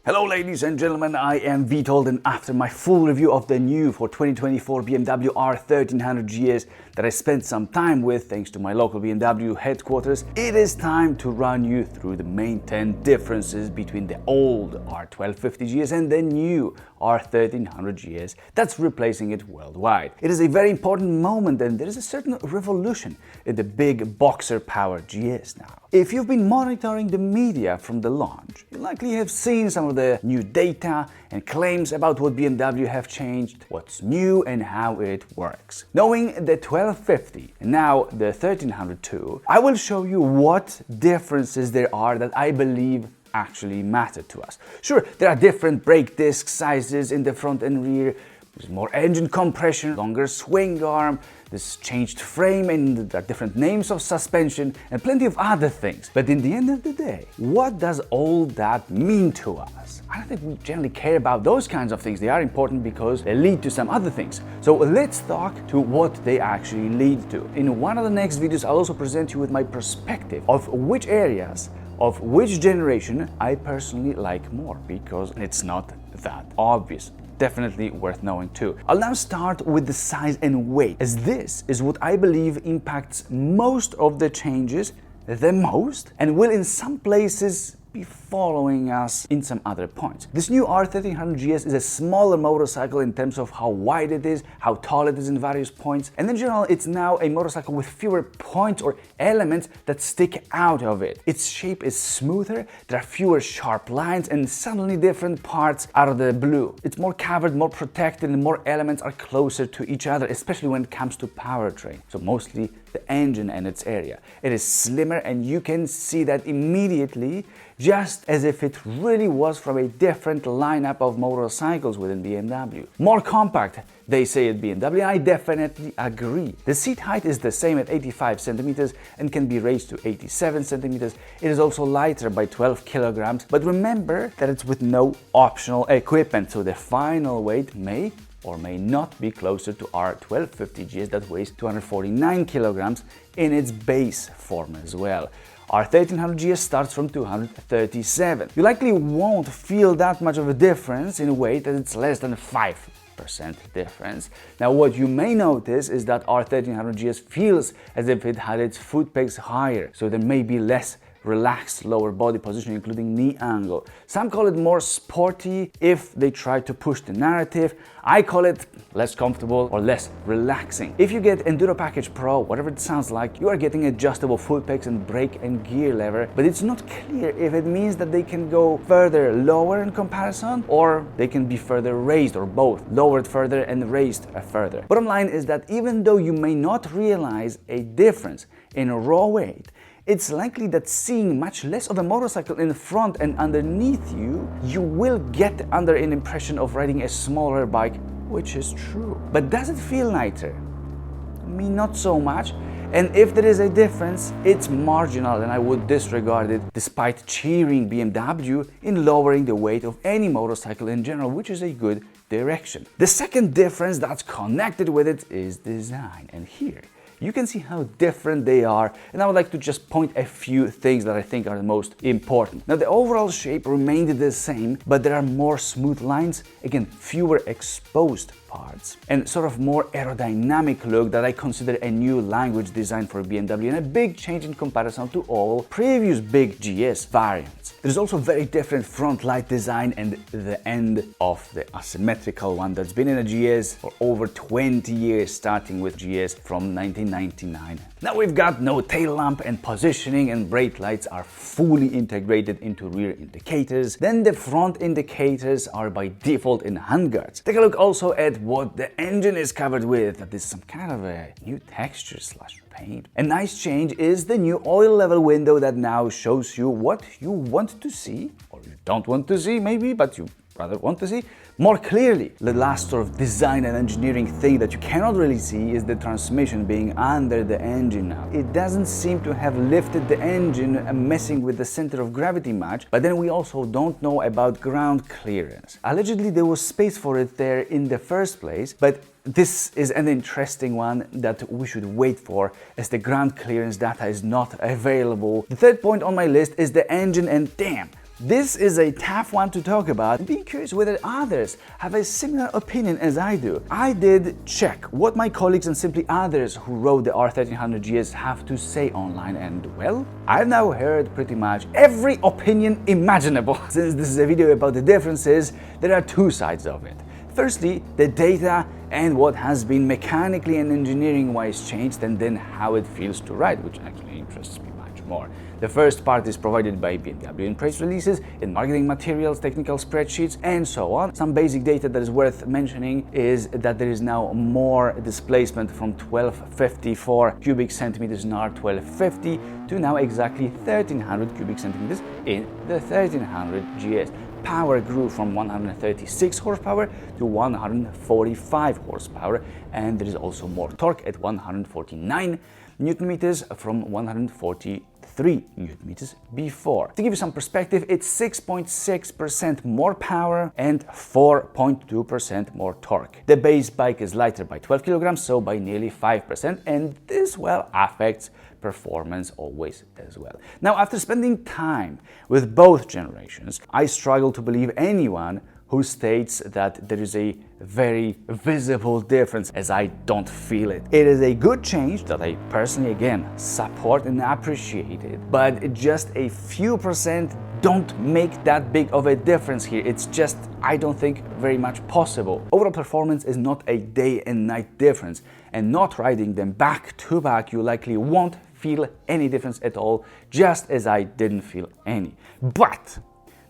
Hello ladies and gentlemen, I am Vitold, and after my full review of the new for 2024 BMW R1300GS that I spent some time with thanks to my local BMW headquarters, it is time to run you through the main 10 differences between the old R1250GS and the new R1300GS that's replacing it worldwide. It is a very important moment and there is a certain revolution in the big boxer powered GS now. If you've been monitoring the media from the launch, you likely have seen some of the new data and claims about what BMW have changed, what's new and how it works. Knowing the 1250 and now the 1300 too, I will show you what differences there are that I believe actually matter to us. Sure, there are different brake disc sizes in the front and rear, there's more engine compression, longer swing arm, this changed frame, and there are different names of suspension and plenty of other things. But in the end of the day, what does all that mean to us? I don't think we generally care about those kinds of things. They are important because they lead to some other things. So let's talk to what they actually lead to. In one of the next videos, I'll also present you with my perspective of which areas of which generation I personally like more, because it's not that obvious. Definitely worth knowing too. I'll now start with the size and weight, as this is what I believe impacts most of the changes the most and will in some places be following us in some other points. This new R1300GS is a smaller motorcycle in terms of how wide it is, how tall it is in various points, and in general it's now a motorcycle with fewer points or elements that stick out of it. Its shape is smoother, there are fewer sharp lines and suddenly different parts out of the blue. It's more covered, more protected, and more elements are closer to each other, especially when it comes to powertrain. So mostly the engine and its area. It is slimmer and you can see that immediately, just as if it really was from a different lineup of motorcycles within BMW. More compact, they say at BMW, and I definitely agree. The seat height is the same at 85 centimeters and can be raised to 87 centimeters. It is also lighter by 12 kilograms, but remember that it's with no optional equipment, so the final weight may or may not be closer to R1250GS that weighs 249 kilograms in its base form as well. R1300GS starts from 237. You likely won't feel that much of a difference in weight, as it's less than 5% difference. Now what you may notice is that R1300GS feels as if it had its foot pegs higher, so there may be less relaxed lower body position, including knee angle. Some call it more sporty if they try to push the narrative. I call it less comfortable or less relaxing. If you get Enduro Package Pro, whatever it sounds like, you are getting adjustable foot pegs and brake and gear lever, but it's not clear if it means that they can go further lower in comparison or they can be further raised, or both, lowered further and raised further. Bottom line is that even though you may not realize a difference in raw weight, it's likely that seeing much less of a motorcycle in front and underneath you, you will get under an impression of riding a smaller bike, which is true. But does it feel lighter? Me, not so much. And if there is a difference, it's marginal and I would disregard it, despite cheering BMW in lowering the weight of any motorcycle in general, which is a good direction. The second difference that's connected with it is design, and here you can see how different they are, and I would like to just point a few things that I think are the most important. Now, the overall shape remained the same, but there are more smooth lines, again, fewer exposed parts, and sort of more aerodynamic look that I consider a new language design for BMW and a big change in comparison to all previous big GS variants. There's also very different front light design and the end of the asymmetrical one that's been in a GS for over 20 years, starting with GS from 1999. Now we've got no tail lamp, and positioning and brake lights are fully integrated into rear indicators. Then the front indicators are by default in handguards. Take a look also at what the engine is covered with. This is some kind of a new texture slash paint. A nice change is the new oil level window that now shows you what you want to see, or you don't want to see maybe, but you rather want to see more clearly. The last sort of design and engineering thing that you cannot really see is the transmission being under the engine now. It doesn't seem to have lifted the engine, messing with the center of gravity much, but then we also don't know about ground clearance. Allegedly there was space for it there in the first place, but this is an interesting one that we should wait for, as the ground clearance data is not available. The third point on my list is the engine, and damn, This is a tough one to talk about, and being curious whether others have a similar opinion as I do. I did check what my colleagues and simply others who rode the R1300GS have to say online, and well, I've now heard pretty much every opinion imaginable. Since this is a video about the differences, there are two sides of it. Firstly, the data and what has been mechanically and engineering-wise changed, and then how it feels to ride, which actually interests me much more. The first part is provided by BMW in press releases, in marketing materials, technical spreadsheets, and so on. Some basic data that is worth mentioning is that there is now more displacement from 1254 cubic centimeters in R1250 to now exactly 1300 cubic centimeters in the 1300 GS. Power grew from 136 horsepower to 145 horsepower, and there is also more torque at 149 Newton meters from 143 Newton meters before. To give you some perspective, it's 6.6% more power and 4.2% more torque. The base bike is lighter by 12 kilograms, so by nearly 5%, and this well affects performance always as well. Now, after spending time with both generations, I struggle to believe anyone who states that there is a very visible difference, as I don't feel it. It is a good change that I personally, again, support and appreciate it, but just a few percent don't make that big of a difference here. It's just, I don't think, very much possible. Overall performance is not a day and night difference, and not riding them back to back, you likely won't feel any difference at all, just as I didn't feel any. But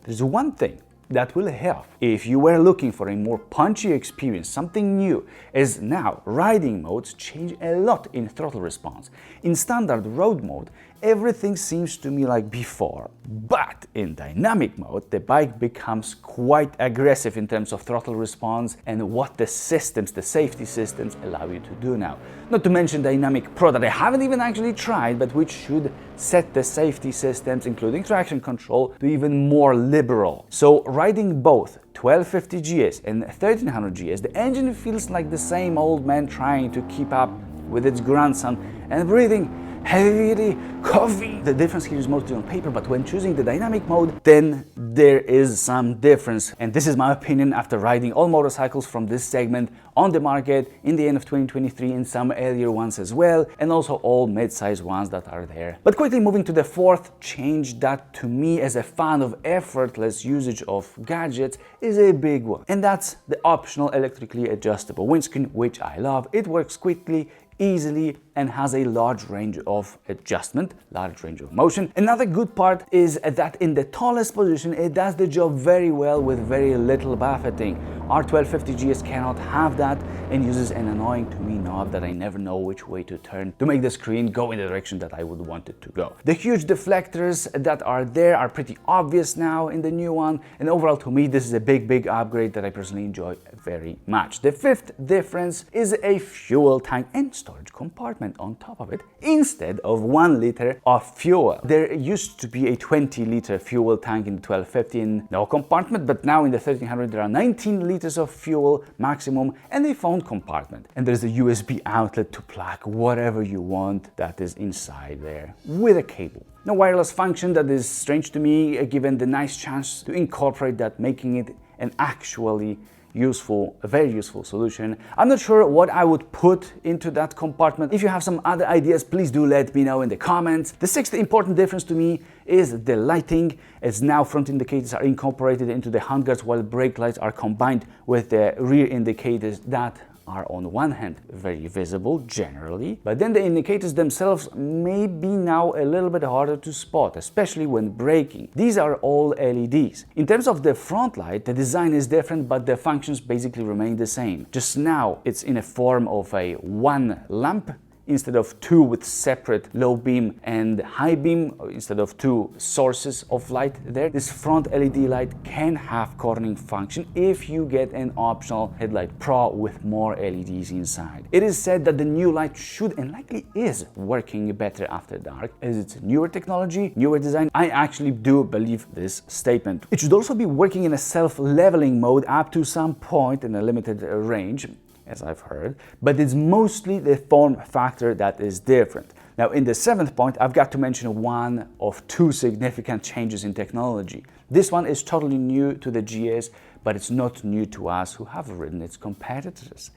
there's one thing that will help if you were looking for a more punchy experience, something new, is now riding modes change a lot in throttle response. In standard road mode, everything seems to me like before, but in dynamic mode, the bike becomes quite aggressive in terms of throttle response and what the systems, the safety systems, allow you to do now. Not to mention Dynamic Pro, that I haven't even actually tried, but which should set the safety systems, including traction control, to even more liberal. So riding both 1250 GS and 1300 GS, the engine feels like the same old man trying to keep up with its grandson and breathing heavy coffee. The difference here is mostly on paper, but when choosing the dynamic mode, then there is some difference. And this is my opinion after riding all motorcycles from this segment on the market in the end of 2023 and some earlier ones as well, and also all mid-size ones that are there. But quickly moving to the fourth change that to me as a fan of effortless usage of gadgets is a big one. And that's the optional electrically adjustable windscreen, which I love. It works quickly, easily, and has a large range of adjustment, large range of motion. Another good part is that in the tallest position, it does the job very well with very little buffeting. R1250 GS cannot have that and uses an annoying to me knob that I never know which way to turn to make the screen go in the direction that I would want it to go. The huge deflectors that are there are pretty obvious now in the new one, and overall to me this is a big upgrade that I personally enjoy very much. The fifth difference is a fuel tank and storage compartment on top of it instead of 1 liter of fuel. There used to be a 20-liter fuel tank in the 1250 in no compartment, but now in the 1300 there are 19 liters of fuel maximum and a phone compartment. And there's a USB outlet to plug whatever you want that is inside there with a cable. No wireless function, that is strange to me given the nice chance to incorporate that, making it an actually useful, a very useful solution. I'm not sure what I would put into that compartment. If you have some other ideas, please do let me know in the comments. The sixth important difference to me is the lighting, as now front indicators are incorporated into the handguards while brake lights are combined with the rear indicators that are on one hand very visible generally, but then the indicators themselves may be now a little bit harder to spot, especially when braking. These are all LEDs. In terms of the front light, the design is different, but the functions basically remain the same. Just now it's in a form of a one lamp instead of two with separate low beam and high beam, instead of two sources of light there. This front LED light can have cornering function if you get an optional headlight pro with more LEDs inside. It is said that the new light should and likely is working better after dark, as it's newer technology, newer design. I actually do believe this statement. It should also be working in a self-leveling mode up to some point in a limited range, as I've heard, but it's mostly the form factor that is different. Now, in the 7th point, I've got to mention one of two significant changes in technology. This one is totally new to the GS, but it's not new to us who have ridden its competitors.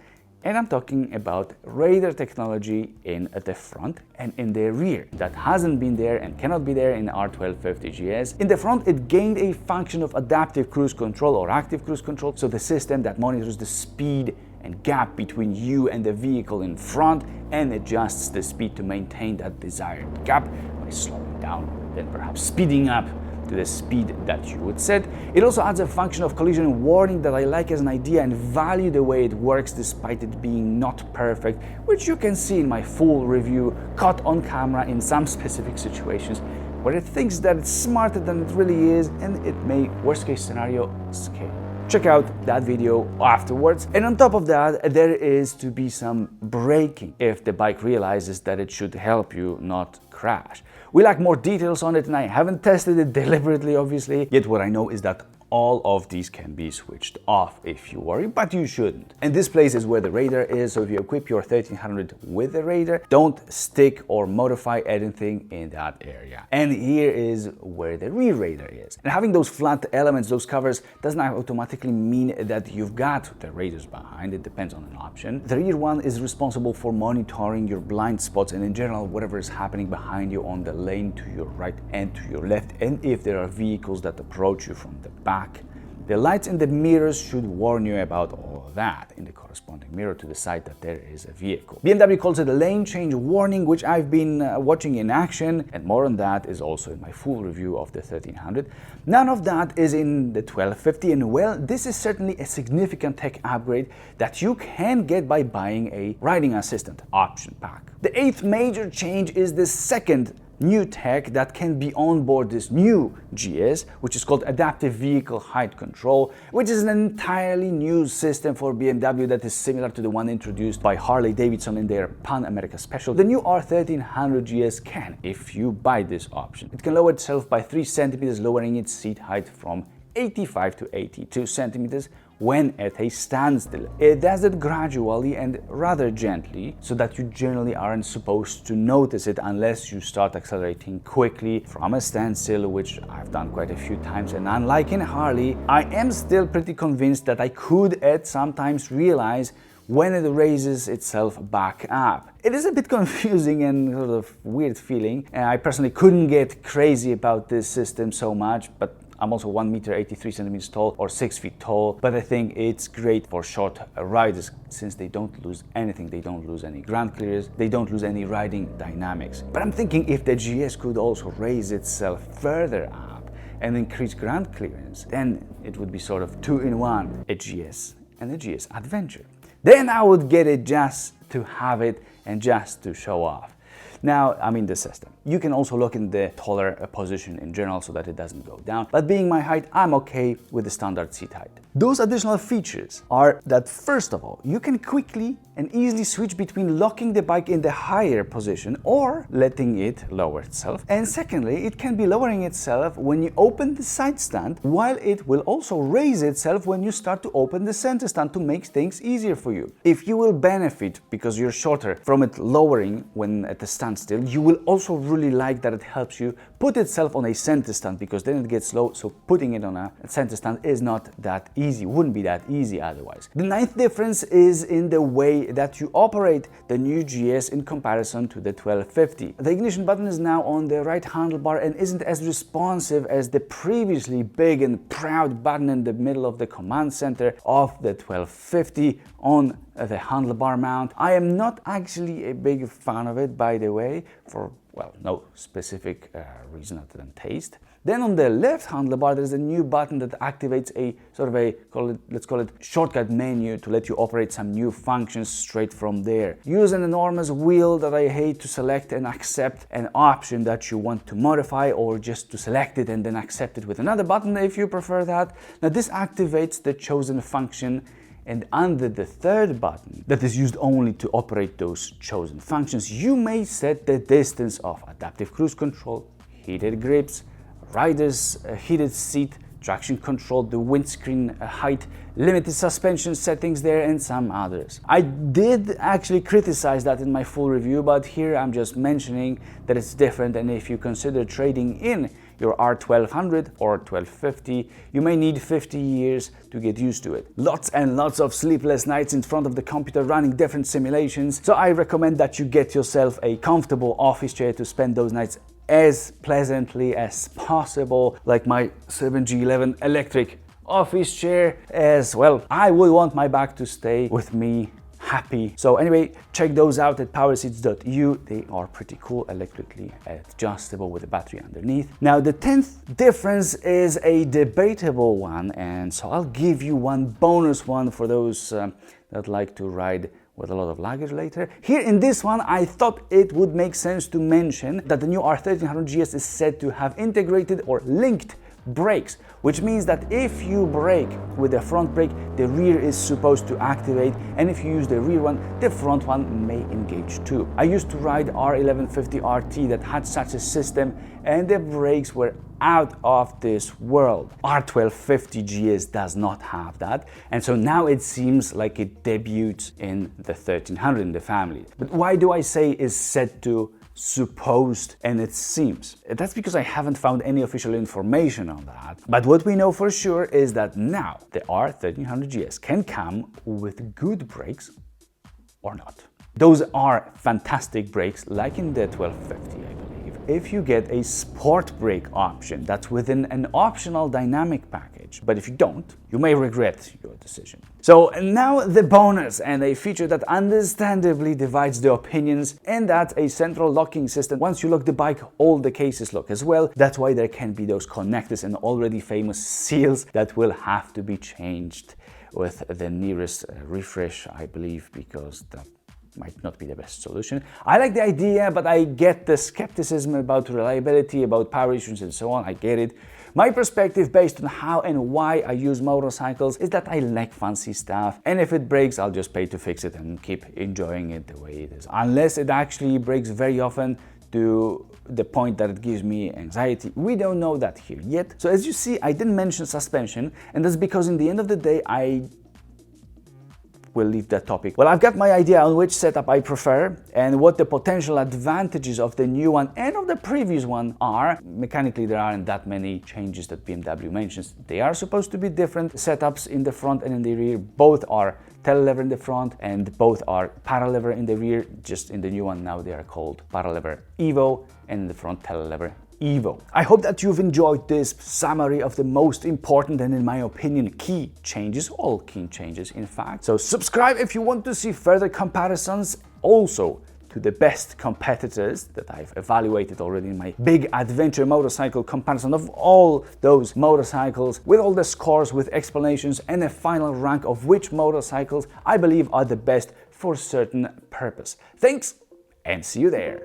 And I'm talking about radar technology in the front and in the rear. That hasn't been there and cannot be there in R1250 GS. In the front, it gained a function of adaptive cruise control or active cruise control, so the system that monitors the speed and gap between you and the vehicle in front and adjusts the speed to maintain that desired gap by slowing down, then perhaps speeding up to the speed that you would set. It also adds a function of collision warning that I like as an idea and value the way it works despite it being not perfect, which you can see in my full review caught on camera in some specific situations where it thinks that it's smarter than it really is and it may, worst case scenario, scale. Check out that video afterwards. And on top of that, there is to be some braking if the bike realizes that it should help you not crash. We lack more details on it and I haven't tested it deliberately, obviously. Yet what I know is that all of these can be switched off if you worry, but you shouldn't. And this place is where the radar is, so if you equip your 1300 with the radar, don't stick or modify anything in that area. And here is where the rear radar is. And having those flat elements, those covers, does not automatically mean that you've got the radars behind. It depends on an option. The rear one is responsible for monitoring your blind spots and in general whatever is happening behind you on the lane to your right and to your left, and if there are vehicles that approach you from the back. The lights in the mirrors should warn you about all of that in the corresponding mirror to the side that there is a vehicle. BMW calls it a lane change warning, which I've been watching in action, and more on that is also in my full review of the 1300. None of that is in the 1250, and well, this is certainly a significant tech upgrade that you can get by buying a riding assistant option pack. The 8th major change is the second new tech that can be on board this new GS, which is called Adaptive Vehicle Height Control, which is an entirely new system for BMW that is similar to the one introduced by Harley-Davidson in their Pan America Special. The new R1300GS can, if you buy this option. It can lower itself by 3 centimeters, lowering its seat height from 85 to 82 centimeters when at a standstill. It does it gradually and rather gently, so that you generally aren't supposed to notice it unless you start accelerating quickly from a standstill, which I've done quite a few times. And unlike in Harley, I am still pretty convinced that I could at sometimes realize when it raises itself back up. It is a bit confusing and sort of weird feeling. I personally couldn't get crazy about this system so much, but I'm also 1 meter 83 centimeters tall or 6 feet tall, but I think it's great for short riders since they don't lose anything. They don't lose any ground clearance, they don't lose any riding dynamics. But I'm thinking if the GS could also raise itself further up and increase ground clearance, then it would be sort of 2-in-1, a GS and a GS Adventure. Then I would get it just to have it and just to show off. Now, I'm in the system. You can also look in the taller position in general so that it doesn't go down. But being my height, I'm okay with the standard seat height. Those additional features are that, first of all, you can quickly and easily switch between locking the bike in the higher position or letting it lower itself. And secondly, it can be lowering itself when you open the side stand, while it will also raise itself when you start to open the center stand to make things easier for you. If you will benefit, because you're shorter, from it lowering when at the standstill, you will also really like that it helps you put itself on a center stand, because then it gets low, so putting it on a center stand is not that easy, wouldn't be that easy otherwise. The 9th difference is in the way that you operate the new GS in comparison to the 1250. The ignition button is now on the right handlebar and isn't as responsive as the previously big and proud button in the middle of the command center of the 1250 on the handlebar mount. I am not actually a big fan of it, by the way, for, well, no specific reason other than taste. Then on the left handlebar, there's a new button that activates a sort of a, let's call it shortcut menu to let you operate some new functions straight from there. Use an enormous wheel that I hate to select and accept an option that you want to modify, or just to select it and then accept it with another button if you prefer that. Now this activates the chosen function, and under the 3rd button that is used only to operate those chosen functions, you may set the distance of adaptive cruise control, heated grips, rider's heated seat traction control, the windscreen height, limited suspension settings there, and some others. I did actually criticize that in my full review, but here I'm just mentioning that it's different, and if you consider trading in your R1200 or 1250, you may need 50 years to get used to it. Lots and lots of sleepless nights in front of the computer running different simulations, so I recommend that you get yourself a comfortable office chair to spend those nights as pleasantly as possible, like my 7G11 electric office chair as well. I would want my back to stay with me happy. So anyway, check those out at powerseats.eu. They are pretty cool, electrically adjustable with a battery underneath. Now the 10th difference is a debatable one, and so I'll give you one bonus one for those that like to ride with a lot of luggage later. Here in this one, I thought it would make sense to mention that the new R1300GS is said to have integrated or linked brakes, which means that if you brake with the front brake, the rear is supposed to activate, and if you use the rear one, the front one may engage too. I used to ride R1150 RT that had such a system, and the brakes were out of this world. R1250 GS does not have that, and so now it seems like it debuts in the 1300 in the family. But why do I say is said to, supposed, and it seems? That's because I haven't found any official information on that. But what we know for sure is that now the R1300GS can come with good brakes or not. Those are fantastic brakes, like in the 1250, I believe. If you get a sport brake option that's within an optional dynamic package, but if you don't, you may regret your decision. So now the bonus, and a feature that understandably divides the opinions, and that's a central locking system. Once you lock the bike, all the cases lock as well. That's why there can be those connectors and already famous seals that will have to be changed with the nearest refresh, I believe, because that might not be the best solution. I like the idea, but I get the skepticism about reliability, about power issues and so on. I get it. My perspective, based on how and why I use motorcycles, is that I like fancy stuff, and if it breaks, I'll just pay to fix it and keep enjoying it the way it is. Unless it actually breaks very often to the point that it gives me anxiety. We don't know that here yet. So as you see, I didn't mention suspension, and that's because in the end of the day, we'll leave that topic. Well, I've got my idea on which setup I prefer and what the potential advantages of the new one and of the previous one are. Mechanically, there aren't that many changes that BMW mentions. They are supposed to be different setups in the front and in the rear. Both are telelever in the front and both are paralever in the rear. Just in the new one now they are called paralever Evo, and in the front telelever Evo. I hope that you've enjoyed this summary of the most important and, in my opinion, key changes, all key changes in fact. So subscribe if you want to see further comparisons, also to the best competitors that I've evaluated already in my big adventure motorcycle comparison of all those motorcycles, with all the scores, with explanations and a final rank of which motorcycles I believe are the best for certain purpose. Thanks, and see you there.